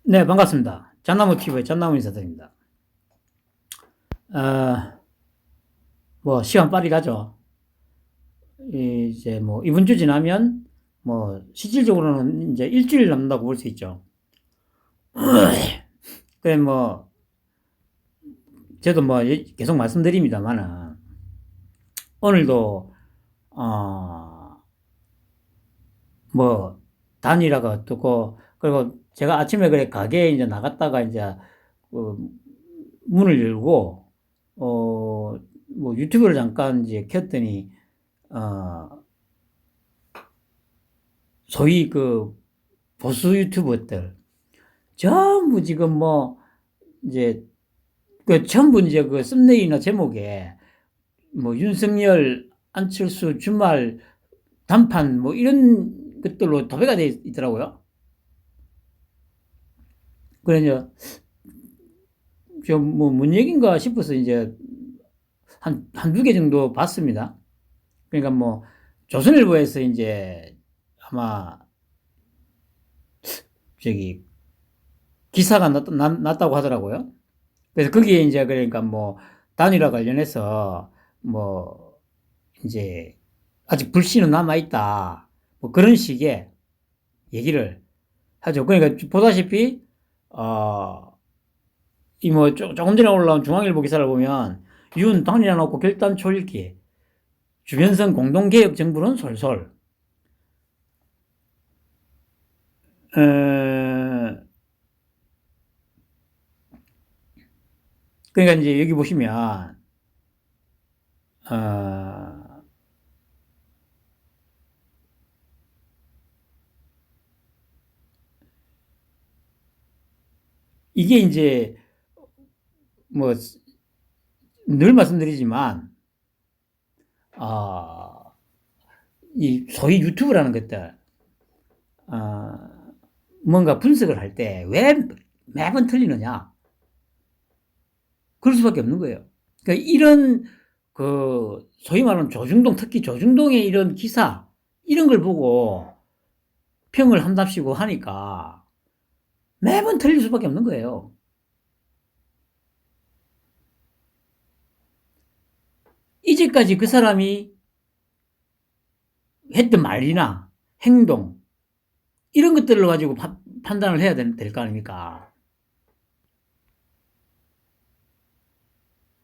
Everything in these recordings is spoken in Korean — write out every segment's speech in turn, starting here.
네, 반갑습니다. 잣나무 TV의 잣나무 인사드립니다. 어, 시간 빨리 가죠. 이제 이번 주 지나면, 실질적으로는 이제 일주일 남는다고 볼 수 있죠. 그래, 저도 계속 말씀드립니다만은, 오늘도, 어, 단일화가 어떻고, 그리고 제가 아침에 그래, 가게에 이제 나갔다가 이제, 그 문을 열고, 유튜브를 잠깐 이제 켰더니, 어, 소위 그 보수 유튜버들 전부 지금 이제 전부 이제 그 썸네일이나 제목에 윤석열 안철수 주말 단판 이런 것들로 도배가 돼 있더라고요. 그래서 뭔 얘기인가 싶어서 이제 한두 개 정도 봤습니다. 그러니까 조선일보에서 이제 아마 저기 기사가 났다고 하더라고요. 그래서 거기에 이제 그러니까 단일화 관련해서 이제 아직 불씨는 남아있다. 그런 식의 얘기를 하죠. 그러니까 보다시피, 조금 전에 올라온 중앙일보 기사를 보면 윤 단일화 놓고 결단 초읽기 주변선 공동개혁 정부는 솔솔. 어, 그러니까 이제 여기 보시면, 어, 이게 이제 뭐, 늘 말씀드리지만, 어, 이 소위 유튜브라는 것들, 어, 뭔가 분석을 할 때 왜 매번 틀리느냐? 그럴 수밖에 없는 거예요. 그러니까 이런 소위 말하는 조중동, 특히 조중동의 이런 기사, 이런 걸 보고 평을 한답시고 하니까 매번 틀릴 수밖에 없는 거예요. 이제까지 그 사람이 했던 말이나 행동, 이런 것들을 가지고 판단을 해야 될 거 아닙니까?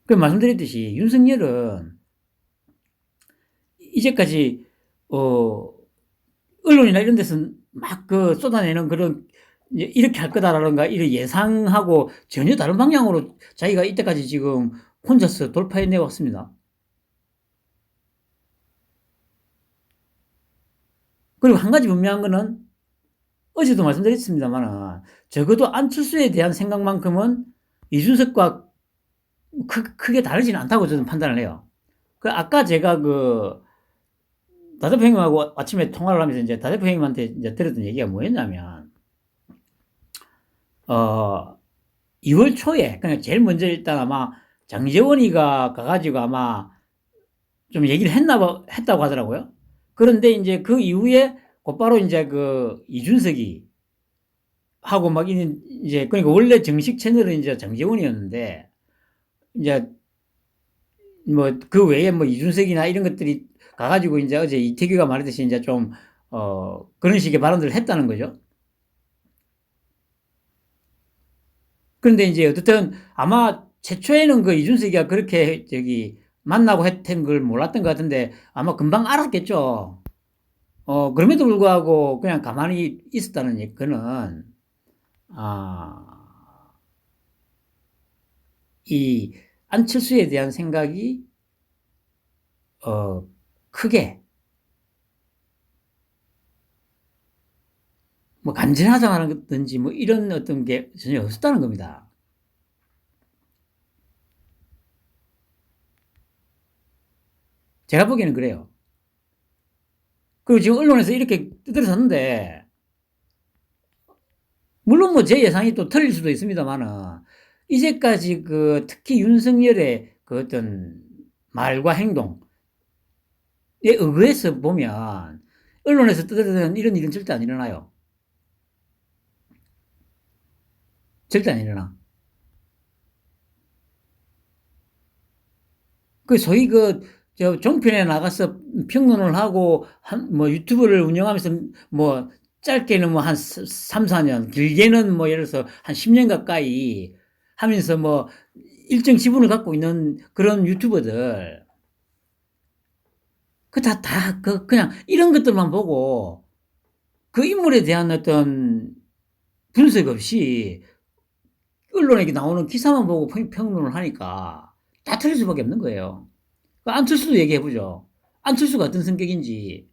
그 말씀드렸듯이 윤석열은 이제까지 언론이나 이런 데서 막 쏟아내는 그런 이렇게 할 거다라든가 이런 예상하고 전혀 다른 방향으로 자기가 이때까지 지금 혼자서 돌파해내 왔습니다. 그리고 한 가지 분명한 거는 어제도 말씀드렸습니다만 적어도 안철수에 대한 생각만큼은 이준석과 크게 다르지는 않다고 저는 판단을 해요. 아까 제가 다 대표 형님하고 아침에 통화를 하면서 이제 다 대표 형님한테 이제 들었던 얘기가 뭐였냐면, 2월 초에, 그냥 제일 먼저 일단 아마 장재원이가 가가지고 아마 좀 얘기를 했다고 하더라고요. 그런데 이제 그 이후에 곧바로 이제 이준석이 하고 이제, 그러니까 원래 정식 채널은 이제 장재원이었는데, 이제 그 외에 이준석이나 이런 것들이 가가지고 이제 어제 이태규가 말했듯이 이제 좀, 그런 식의 발언들을 했다는 거죠. 그런데 이제 어떻든 아마 최초에는 이준석이가 그렇게 만나고 했던 걸 몰랐던 것 같은데 아마 금방 알았겠죠. 그럼에도 불구하고 그냥 가만히 있었다는 거는, 아, 이 안철수에 대한 생각이, 크게, 간절하다든지 이런 어떤 게 전혀 없었다는 겁니다. 제가 보기에는 그래요. 그리고 지금 언론에서 이렇게 떠들어섰는데, 물론 제 예상이 또 틀릴 수도 있습니다만은, 이제까지 특히 윤석열의 어떤 말과 행동에 의거해서 보면, 언론에서 떠들어대는 이런 일은 절대 안 일어나요. 절대 안 일어나. 그 소위 저 종편에 나가서 평론을 하고 뭐 유튜브를 운영하면서 뭐 짧게는 뭐 한 3, 4년, 길게는 뭐 예를 들어서 한 10년 가까이 하면서 뭐 일정 지분을 갖고 있는 그런 유튜버들, 그냥 이런 것들만 보고 그 인물에 대한 어떤 분석 없이 언론에 나오는 기사만 보고 평론을 하니까 다 틀릴 수밖에 없는 거예요. 안철수도 얘기해보죠. 안철수가 어떤 성격인지.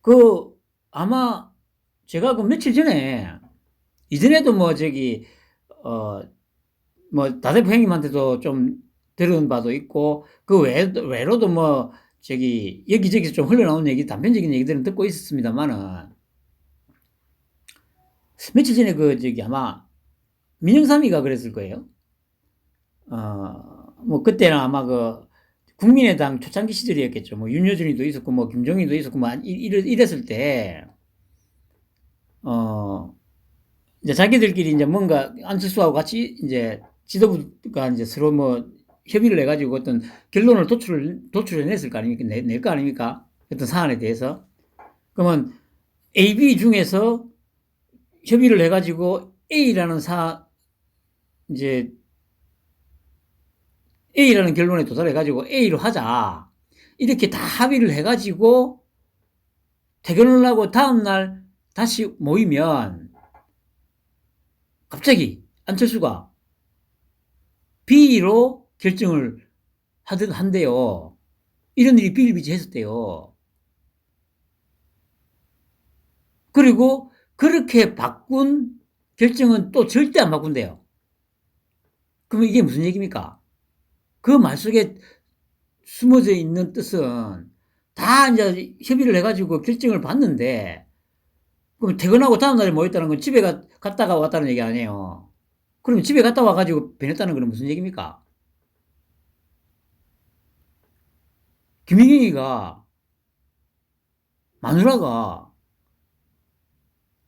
그, 아마 제가 그 며칠 전에, 이전에도 뭐 어, 뭐, 다대표 형님한테도 좀 들은 바도 있고, 그 외로도 뭐, 여기저기 좀 흘러나오는 얘기, 단편적인 얘기들은 듣고 있었습니다만은, 며칠 전에 아마, 민영삼이가 그랬을 거예요. 뭐, 그때는 아마 국민의당 초창기 시절이었겠죠. 뭐, 윤여준이도 있었고, 뭐, 김종인도 있었고, 뭐, 이랬을 때, 이제 자기들끼리 이제 뭔가 안철수하고 같이 이제 지도부가 이제 서로 뭐 협의를 해가지고 어떤 결론을 도출해냈을 거 아닙니까? 낼 거 아닙니까? 어떤 사안에 대해서. 그러면 A, B 중에서 협의를 해가지고 A라는 이제 A라는 결론에 도달해가지고 A로 하자. 이렇게 다 합의를 해가지고 퇴근을 하고 다음날 다시 모이면 갑자기 안철수가 B로 결정을 한대요. 이런 일이 비일비재했었대요. 그리고 그렇게 바꾼 결정은 또 절대 안 바꾼대요. 그러면 이게 무슨 얘기입니까? 그 말 속에 숨어져 있는 뜻은 다 이제 협의를 해가지고 결정을 받는데, 그럼 퇴근하고 다음날에 모였다는 건 집에 갔다가 왔다는 얘기 아니에요. 그럼 집에 갔다 와가지고 변했다는 건 무슨 얘기입니까? 김희경이가, 마누라가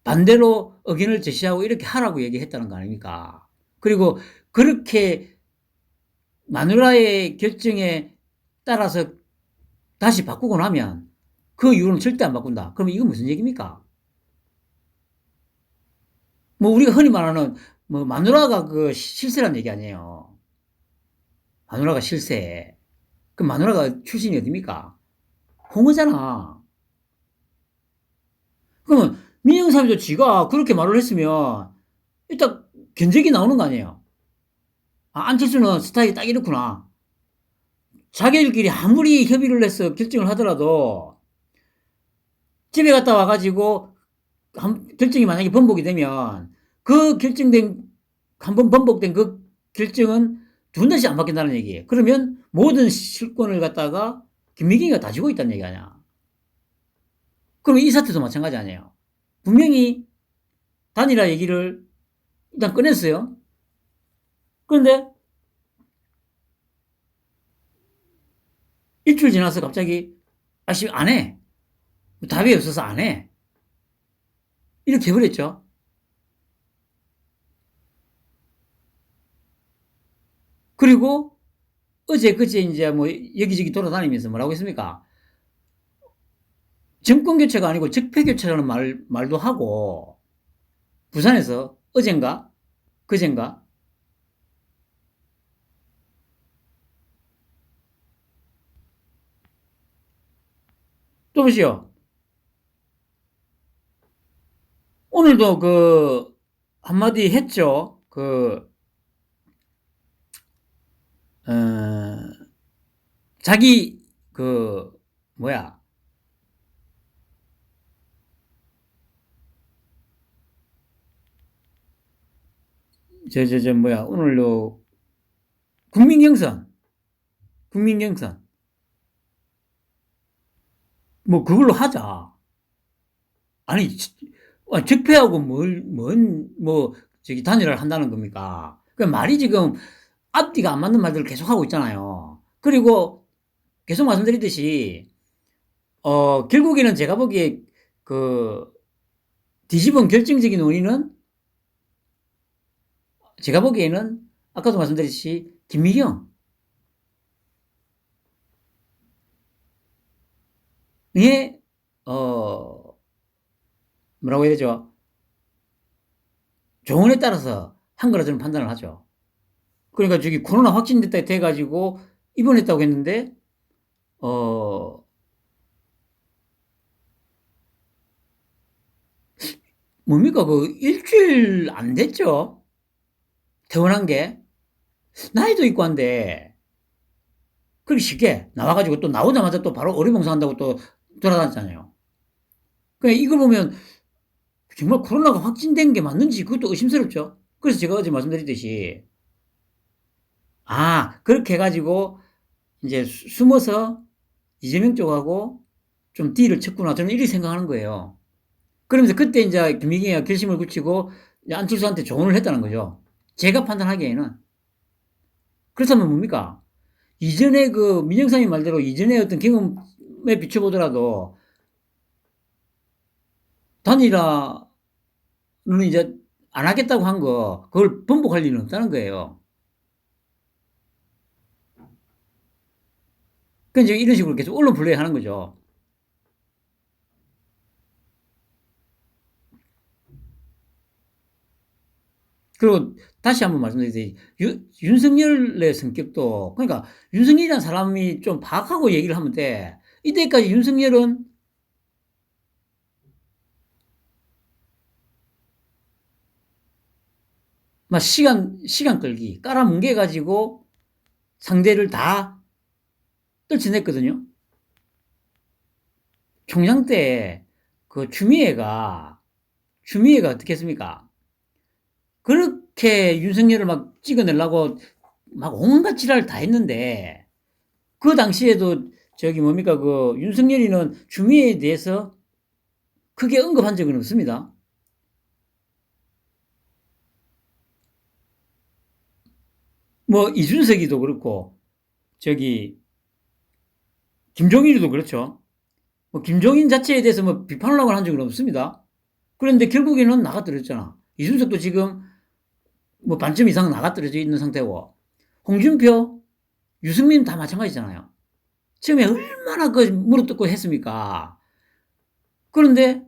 반대로 의견을 제시하고 이렇게 하라고 얘기했다는 거 아닙니까? 그리고 그렇게 마누라의 결정에 따라서 다시 바꾸고 나면 그 이유는 절대 안 바꾼다. 그럼 이건 무슨 얘기입니까? 뭐 우리가 흔히 말하는 뭐 마누라가 실세란 얘기 아니에요. 마누라가 실세. 그 마누라가 출신이 어딥니까? 홍어잖아. 그러면 민영삼이도 지가 그렇게 말을 했으면 일단 견적이 나오는 거 아니에요. 안철수는 스타일이 딱 이렇구나. 자기들끼리 아무리 협의를 해서 결정을 하더라도 집에 갔다 와가지고 결정이 만약에 번복이 되면 그 한 번 번복된 그 결정은 두 번씩 안 바뀐다는 얘기예요. 그러면 모든 실권을 갖다가 김미경이가 다 쥐고 있다는 얘기 아니야. 그러면 이 사태도 마찬가지 아니에요. 분명히 단일화 얘기를 일단 꺼냈어요. 그런데 일주일 지나서 갑자기 아씨 안 해. 답이 없어서 안 해. 이렇게 해버렸죠. 그리고 그제 이제 뭐 여기저기 돌아다니면서 뭐라고 했습니까? 정권 교체가 아니고 적폐 교체라는 말도 하고, 부산에서 어젠가? 그젠가? 또 보시오. 오늘도 한마디 했죠. 어, 자기, 뭐야. 뭐야. 오늘도 국민경선. 국민경선. 뭐, 그걸로 하자. 아니, 적폐하고 단일화를 한다는 겁니까? 그 말이 지금 앞뒤가 안 맞는 말들을 계속 하고 있잖아요. 그리고 계속 말씀드리듯이, 결국에는 제가 보기에 뒤집은 결정적인 원인은 제가 보기에는 아까도 말씀드렸듯이 김미경의 어 뭐라고 해야 되죠? 조언에 따라서 한 거라 저는 판단을 하죠. 그러니까 저기 코로나 확진됐다 해가지고 입원했다고 했는데 어 뭡니까 그 일주일 안 됐죠? 퇴원한 게 나이도 있고 한데 그렇게 쉽게 나와가지고 또 나오자마자 또 바로 어리봉사한다고 또 돌아다녔잖아요. 그러니까 이걸 보면 정말 코로나가 확진된 게 맞는지 그것도 의심스럽죠. 그래서 제가 어제 말씀드렸듯이 그렇게 해가지고 이제 숨어서 이재명 쪽하고 좀 딜을 쳤구나 저는 이렇게 생각하는 거예요. 그러면서 그때 이제 김미경이가 결심을 굳히고 안철수한테 조언을 했다는 거죠. 제가 판단하기에는. 그렇다면 뭡니까? 이전에 그 민정상이 말대로 이전에 어떤 경험에 비춰보더라도 단일화는 이제 안 하겠다고 한 거, 그걸 번복할 리는 없다는 거예요. 그러니까 이제 이런 식으로 계속 언론 플레이 하는 거죠. 그리고 다시 한번 말씀드리듯이 윤석열의 성격도 그러니까 윤석열이라는 사람이 좀 파악하고 얘기를 하면 돼. 이때까지 윤석열은 막 시간 끌기 깔아뭉개 가지고 상대를 다 떨쳐냈거든요. 총장 때 그 추미애가 어떻게 했습니까? 그렇게 윤석열을 막 찍어내려고 막 온갖 지랄을 다 했는데 그 당시에도 저기 뭡니까 그 윤석열이는 추미애에 대해서 크게 언급한 적은 없습니다. 뭐 이준석이도 그렇고 저기 김종인이도 그렇죠. 뭐 김종인 자체에 대해서 뭐 비판을 하고 한 적은 없습니다. 그런데 결국에는 나가떨어졌잖아. 이준석도 지금 뭐 반점 이상 나가떨어져 있는 상태고 홍준표, 유승민 다 마찬가지잖아요. 처음에 얼마나 그 물어뜯고 했습니까? 그런데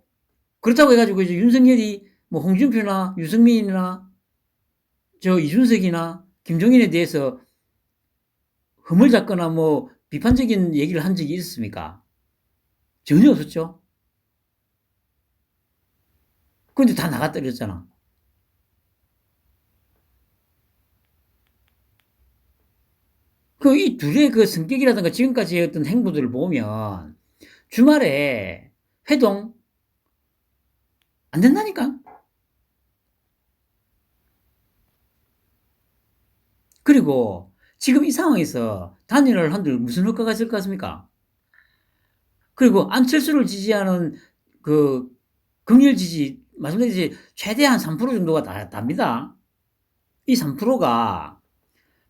그렇다고 해가지고 이제 윤석열이 뭐 홍준표나 유승민이나 저 이준석이나 김종인에 대해서 흠을 잡거나 뭐 비판적인 얘기를 한 적이 있었습니까? 전혀 없었죠. 그런데 다 나가떨어졌잖아. 그 이 둘의 그 성격이라든가 지금까지의 어떤 행보들을 보면 주말에 회동 안 된다니까. 그리고 지금 이 상황에서 단일화를 한들 무슨 효과가 있을 것 같습니까? 그리고 안철수를 지지하는 그 긍휼 지지 말씀드렸듯이 최대한 3% 정도가 답니다. 이 3%가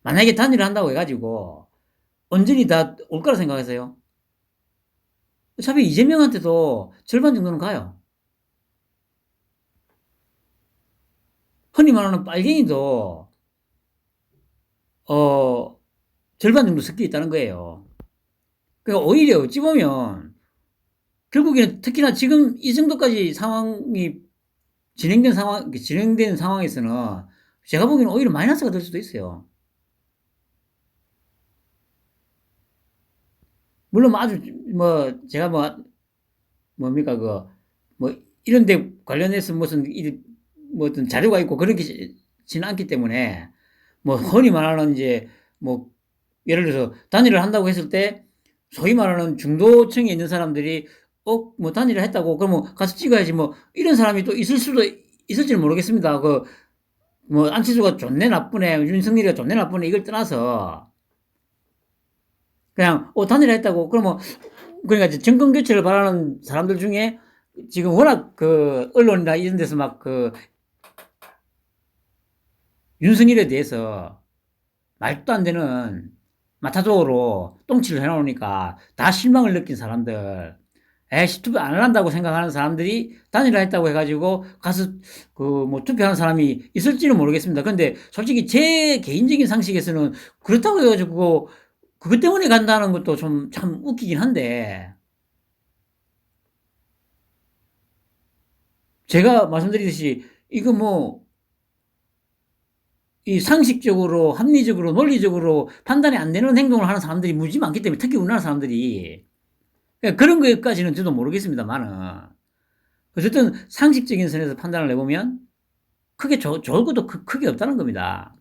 만약에 단일화 한다고 해가지고 온전히 다 올 거라 생각하세요? 어차피 이재명한테도 절반 정도는 가요. 흔히 말하는 빨갱이도 어 절반 정도 섞여 있다는 거예요. 그러니까 오히려 어찌 보면 결국에는 특히나 지금 이 정도까지 상황이 진행된 상황에서는 제가 보기에는 오히려 마이너스가 될 수도 있어요. 물론 뭐 아주 뭐 제가 뭐 뭡니까 뭐 이런 데 관련해서 무슨 뭐 어떤 자료가 있고 그렇지는 않기 때문에 뭐 흔히 말하는 이제 뭐 예를 들어서 단일을 한다고 했을 때 소위 말하는 중도층에 있는 사람들이 뭐 단일을 했다고 그러면 가서 찍어야지 뭐 이런 사람이 또 있을 수도 있을지는 모르겠습니다. 그 뭐 안철수가 좋네 나쁘네 윤석열이가 좋네 나쁘네 이걸 떠나서 그냥 단일을 했다고 그러면 그러니까 이제 정권 교체를 바라는 사람들 중에 지금 워낙 그 언론이나 이런 데서 막 그 윤석열에 대해서 말도 안 되는 마타도어로 똥치를 해놓으니까 다 실망을 느낀 사람들 에이씨, 투표 안 한다고 생각하는 사람들이 단일화 했다고 해가지고 가서 투표하는 사람이 있을지는 모르겠습니다. 근데 솔직히 제 개인적인 상식에서는 그렇다고 해가지고 그것 때문에 간다는 것도 좀 참 웃기긴 한데, 제가 말씀드리듯이 이거 이 상식적으로, 합리적으로, 논리적으로 판단이 안 되는 행동을 하는 사람들이 무지 많기 때문에, 특히 우리나라 사람들이. 그러니까 그런 것까지는 저도 모르겠습니다만은. 어쨌든 상식적인 선에서 판단을 해보면 크게 좋을 것도 크게 없다는 겁니다.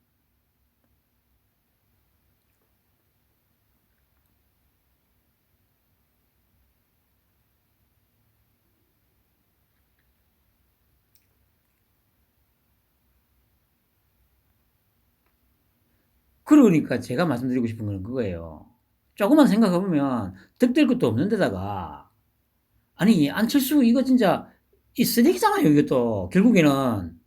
그러니까 제가 말씀드리고 싶은 건 그거예요. 조금만 생각해보면 득될 것도 없는 데다가, 아니, 안철수 이거 진짜 이 쓰레기잖아요, 이것도. 결국에는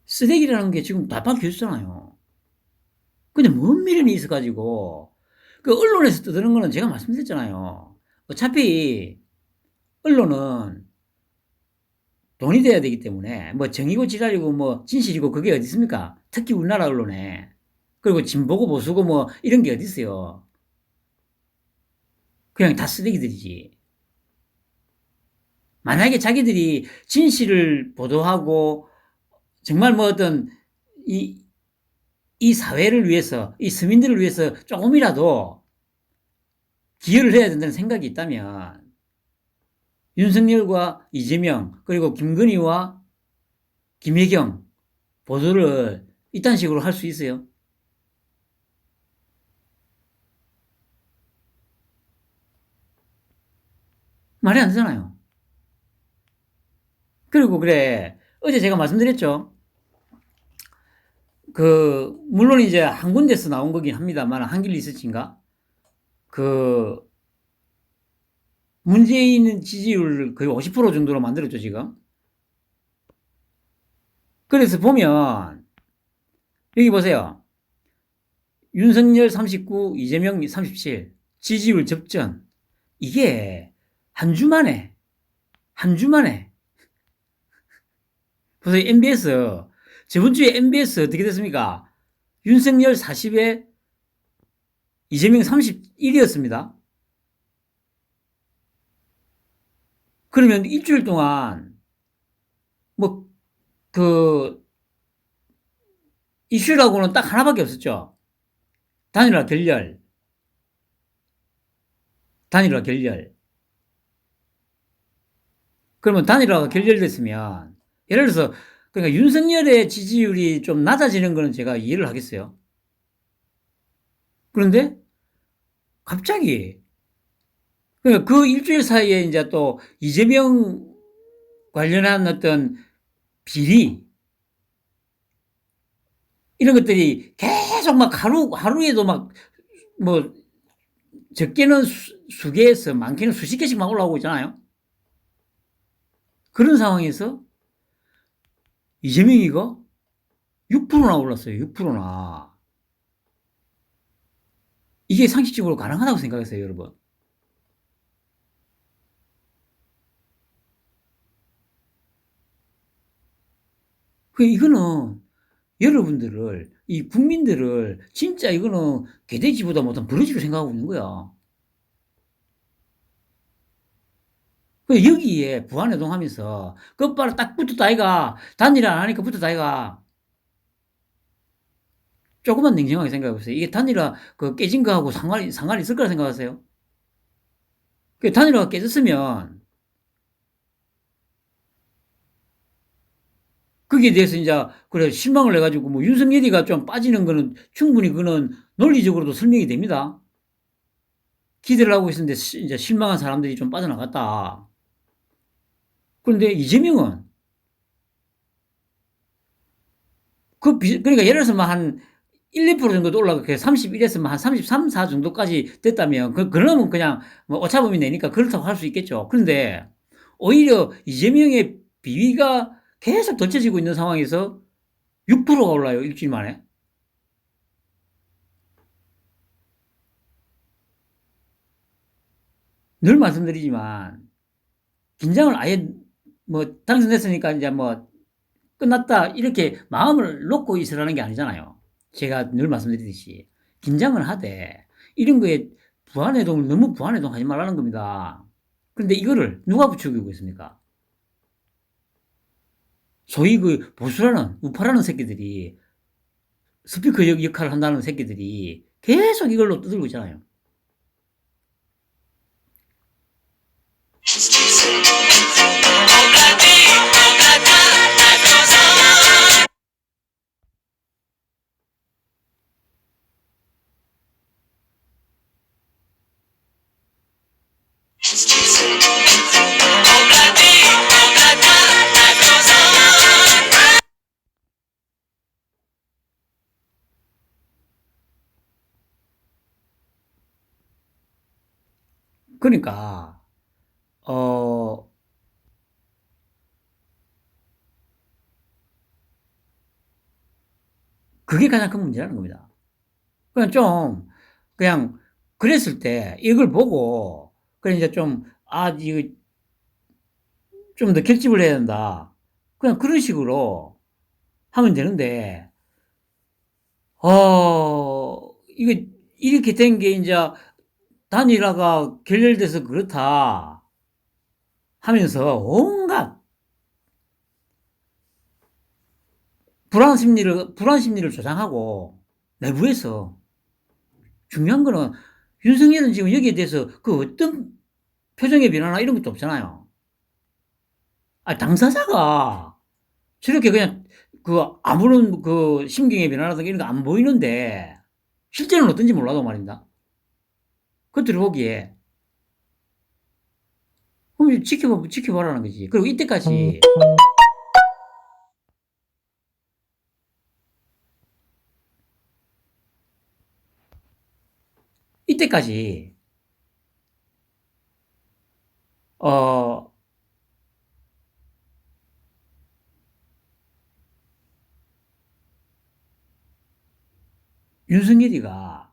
쓰레기라는 게 지금 다 밝혀졌잖아요. 근데 뭔 미련이 있어가지고, 그 언론에서 떠드는 거는 제가 말씀드렸잖아요. 어차피 언론은 돈이 돼야 되기 때문에, 정이고 지랄이고 진실이고 그게 어디 있습니까? 특히 우리나라 언론에. 그리고 진보고 보수고 이런 게 어디 있어요. 그냥 다 쓰레기들이지. 만약에 자기들이 진실을 보도하고 정말 이 사회를 위해서, 이 서민들을 위해서 조금이라도 기여를 해야 된다는 생각이 있다면, 윤석열과 이재명, 그리고 김건희와 김혜경 보도를 이딴 식으로 할 수 있어요? 말이 안 되잖아요. 그리고 그래, 어제 제가 말씀드렸죠. 물론 이제 한 군데서 나온 거긴 합니다만, 한길 리서치인가? 문재인 지지율 거의 50% 정도로 만들었죠, 지금. 그래서 보면, 여기 보세요. 윤석열 39, 이재명 37, 지지율 접전. 이게 한 주 만에. 보세요, MBS. 저번 주에 MBS 어떻게 됐습니까? 윤석열 40에 이재명 31이었습니다. 그러면 일주일 동안, 이슈라고는 딱 하나밖에 없었죠. 단일화 결렬. 그러면 단일화가 결렬됐으면, 예를 들어서, 그러니까 윤석열의 지지율이 좀 낮아지는 거는 제가 이해를 하겠어요. 그런데 갑자기, 그러니까 그 일주일 사이에 이제 또 이재명 관련한 어떤 비리, 이런 것들이 계속 하루에도 적게는 수개에서 많게는 수십 개씩 막 올라오고 있잖아요. 그런 상황에서 이재명이가 6%나 올랐어요. 6%나. 이게 상식적으로 가능하다고 생각했어요, 여러분. 이거는 여러분들을, 이 국민들을 진짜 이거는 개돼지보다 못한 버러지로 생각하고 있는 거야. 여기에 부안해동하면서 끝바로 딱 붙었다 아이가. 단일화 안 하니까 붙었다 아이가. 조금만 냉정하게 생각해 보세요. 이게 단일화 깨진 거하고 상관이 있을 거라 생각하세요? 단일화가 깨졌으면 거기에 대해서 이제 그래 실망을 해가지고 윤석열이가 좀 빠지는 거는 충분히 그거는 논리적으로도 설명이 됩니다. 기대를 하고 있었는데 이제 실망한 사람들이 좀 빠져나갔다. 그런데 이재명은 그러니까 예를 들어서 한 1, 2% 정도 올라가고 31에서 한 33, 4 정도까지 됐다면 그러면 그냥 오차범위 내니까 그렇다고 할 수 있겠죠. 그런데 오히려 이재명의 비위가 계속 덧쳐지고 있는 상황에서 6%가 올라요, 일주일 만에. 늘 말씀드리지만 긴장을 아예 뭐 당선됐으니까 이제 뭐 끝났다 이렇게 마음을 놓고 있으라는 게 아니잖아요. 제가 늘 말씀드리듯이 긴장을 하되 이런 거에 부안해동을 너무 부안해동하지 말라는 겁니다. 그런데 이거를 누가 부추기고 있습니까? 소위 그 보수라는 우파라는 새끼들이 스피커 역할을 한다는 새끼들이 계속 이걸로 떠들고 있잖아요. 그러니까 어 그게 가장 큰 문제라는 겁니다. 그냥 좀 그냥 그랬을 때 이걸 보고 그래 이제 좀 이거 좀 더 결집을 해야 된다. 그냥 그런 식으로 하면 되는데 이거 이렇게 된 게 이제 단일화가 결렬돼서 그렇다 하면서 온갖 불안 심리를 조장하고 내부에서 중요한 거는 윤석열은 지금 여기에 대해서 그 어떤 표정의 변화나 이런 것도 없잖아요. 당사자가 저렇게 그냥 그 아무런 그 심경의 변화라든가 이런 거 안 보이는데 실제는 어떤지 몰라도 말입니다. 그것들을 보기에 그럼 지켜봐라는 거지. 그리고 이때까지 어 윤석열이가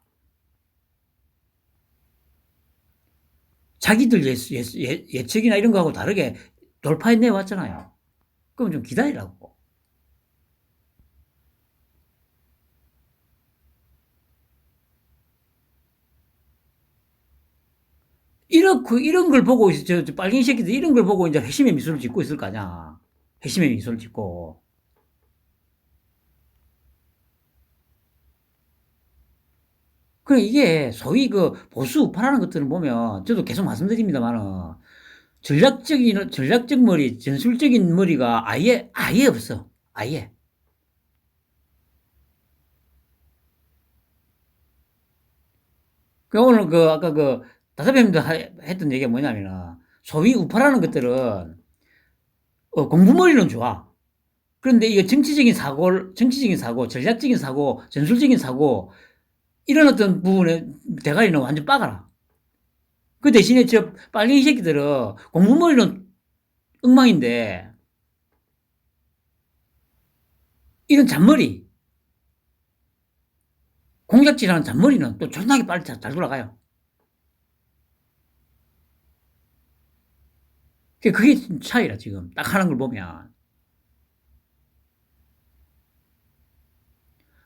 자기들 예측이나 이런 거하고 다르게 돌파해내 왔잖아요. 그럼 좀 기다리라고. 이런 걸 보고, 저 빨갱이 새끼들 이런 걸 보고 이제 회심의 미소를 짓고 있을 거 아니야. 회심의 미소를 짓고. 그 이게 소위 그 보수 우파라는 것들을 보면 저도 계속 말씀드립니다만은 전략적 머리, 전술적인 머리가 아예 없어. 아예. 오늘 아까 다사배님도 했던 얘기가 뭐냐면은 소위 우파라는 것들은 공부머리는 좋아. 그런데 이거 정치적인 사고, 전략적인 사고, 전술적인 사고, 이런 어떤 부분에 대가리는 완전 빠가라. 그 대신에 저 빨갱이 새끼들은 공부머리는 엉망인데, 이런 잔머리, 공작질하는 잔머리는 또 존나게 빨리 잘 돌아가요. 그게 차이라, 지금. 딱 하는 걸 보면.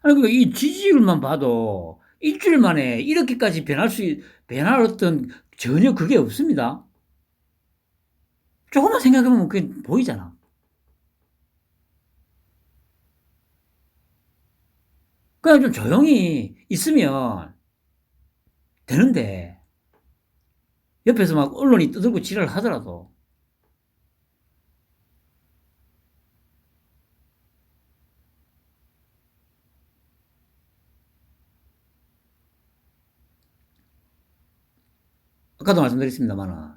아니, 이 지지율만 봐도 일주일 만에 이렇게까지 변할 어떤 전혀 그게 없습니다. 조금만 생각해보면 그게 보이잖아. 그냥 좀 조용히 있으면 되는데, 옆에서 막 언론이 떠들고 지랄을 하더라도, 아까도 말씀드렸습니다만은,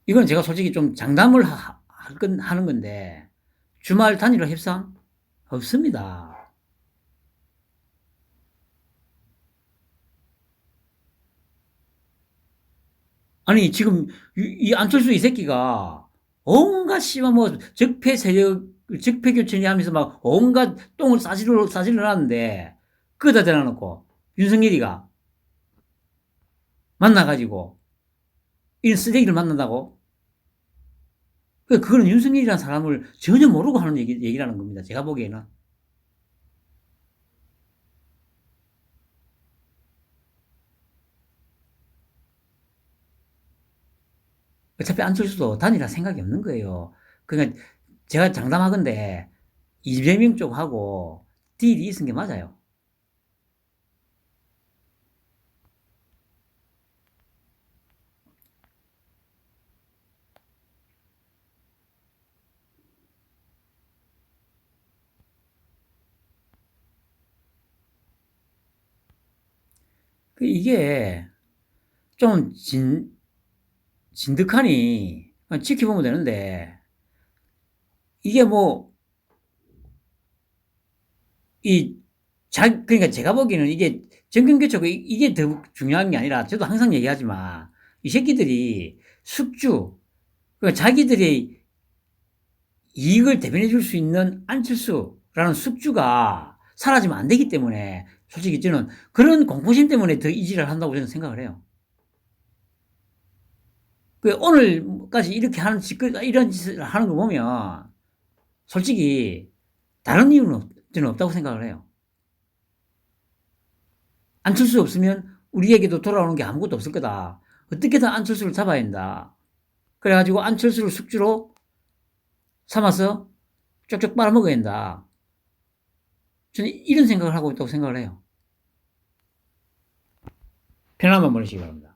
이건 제가 솔직히 좀 장담을 하는 건데, 주말 단일화 협상? 없습니다. 아니, 지금, 이 안철수 이 새끼가, 온갖 씨발 뭐, 적폐 교체니 하면서 막, 온갖 똥을 싸질러 놨는데, 그거다 대놔놓고, 윤석열이가 만나가지고, 이런 쓰레기를 만난다고? 그거는 윤석열이라는 사람을 전혀 모르고 하는 얘기라는 겁니다. 제가 보기에는. 어차피 안철수도 단일화 생각이 없는 거예요. 그러니까 제가 장담하건대 이재명 쪽하고 딜이 있은 게 맞아요. 이게 좀 진득하니 지켜보면 되는데, 이게 뭐, 그러니까 제가 보기에는 이게 정권교체고 이게 더 중요한 게 아니라, 저도 항상 얘기하지만, 이 새끼들이 숙주, 그러니까 자기들이 이익을 대변해 줄 수 있는 안철수라는 숙주가 사라지면 안 되기 때문에, 솔직히 저는 그런 공포심 때문에 더 이질을 한다고 저는 생각을 해요. 오늘까지 이렇게 이런 짓을 하는 거 보면, 솔직히, 다른 이유는 저는 없다고 생각을 해요. 안철수 없으면 우리에게도 돌아오는 게 아무것도 없을 거다. 어떻게든 안철수를 잡아야 한다. 그래가지고 안철수를 숙주로 삼아서 쪽쪽 빨아먹어야 한다. 저는 이런 생각을 하고 있다고 생각을 해요. 편안한 번 보내시기 바랍니다.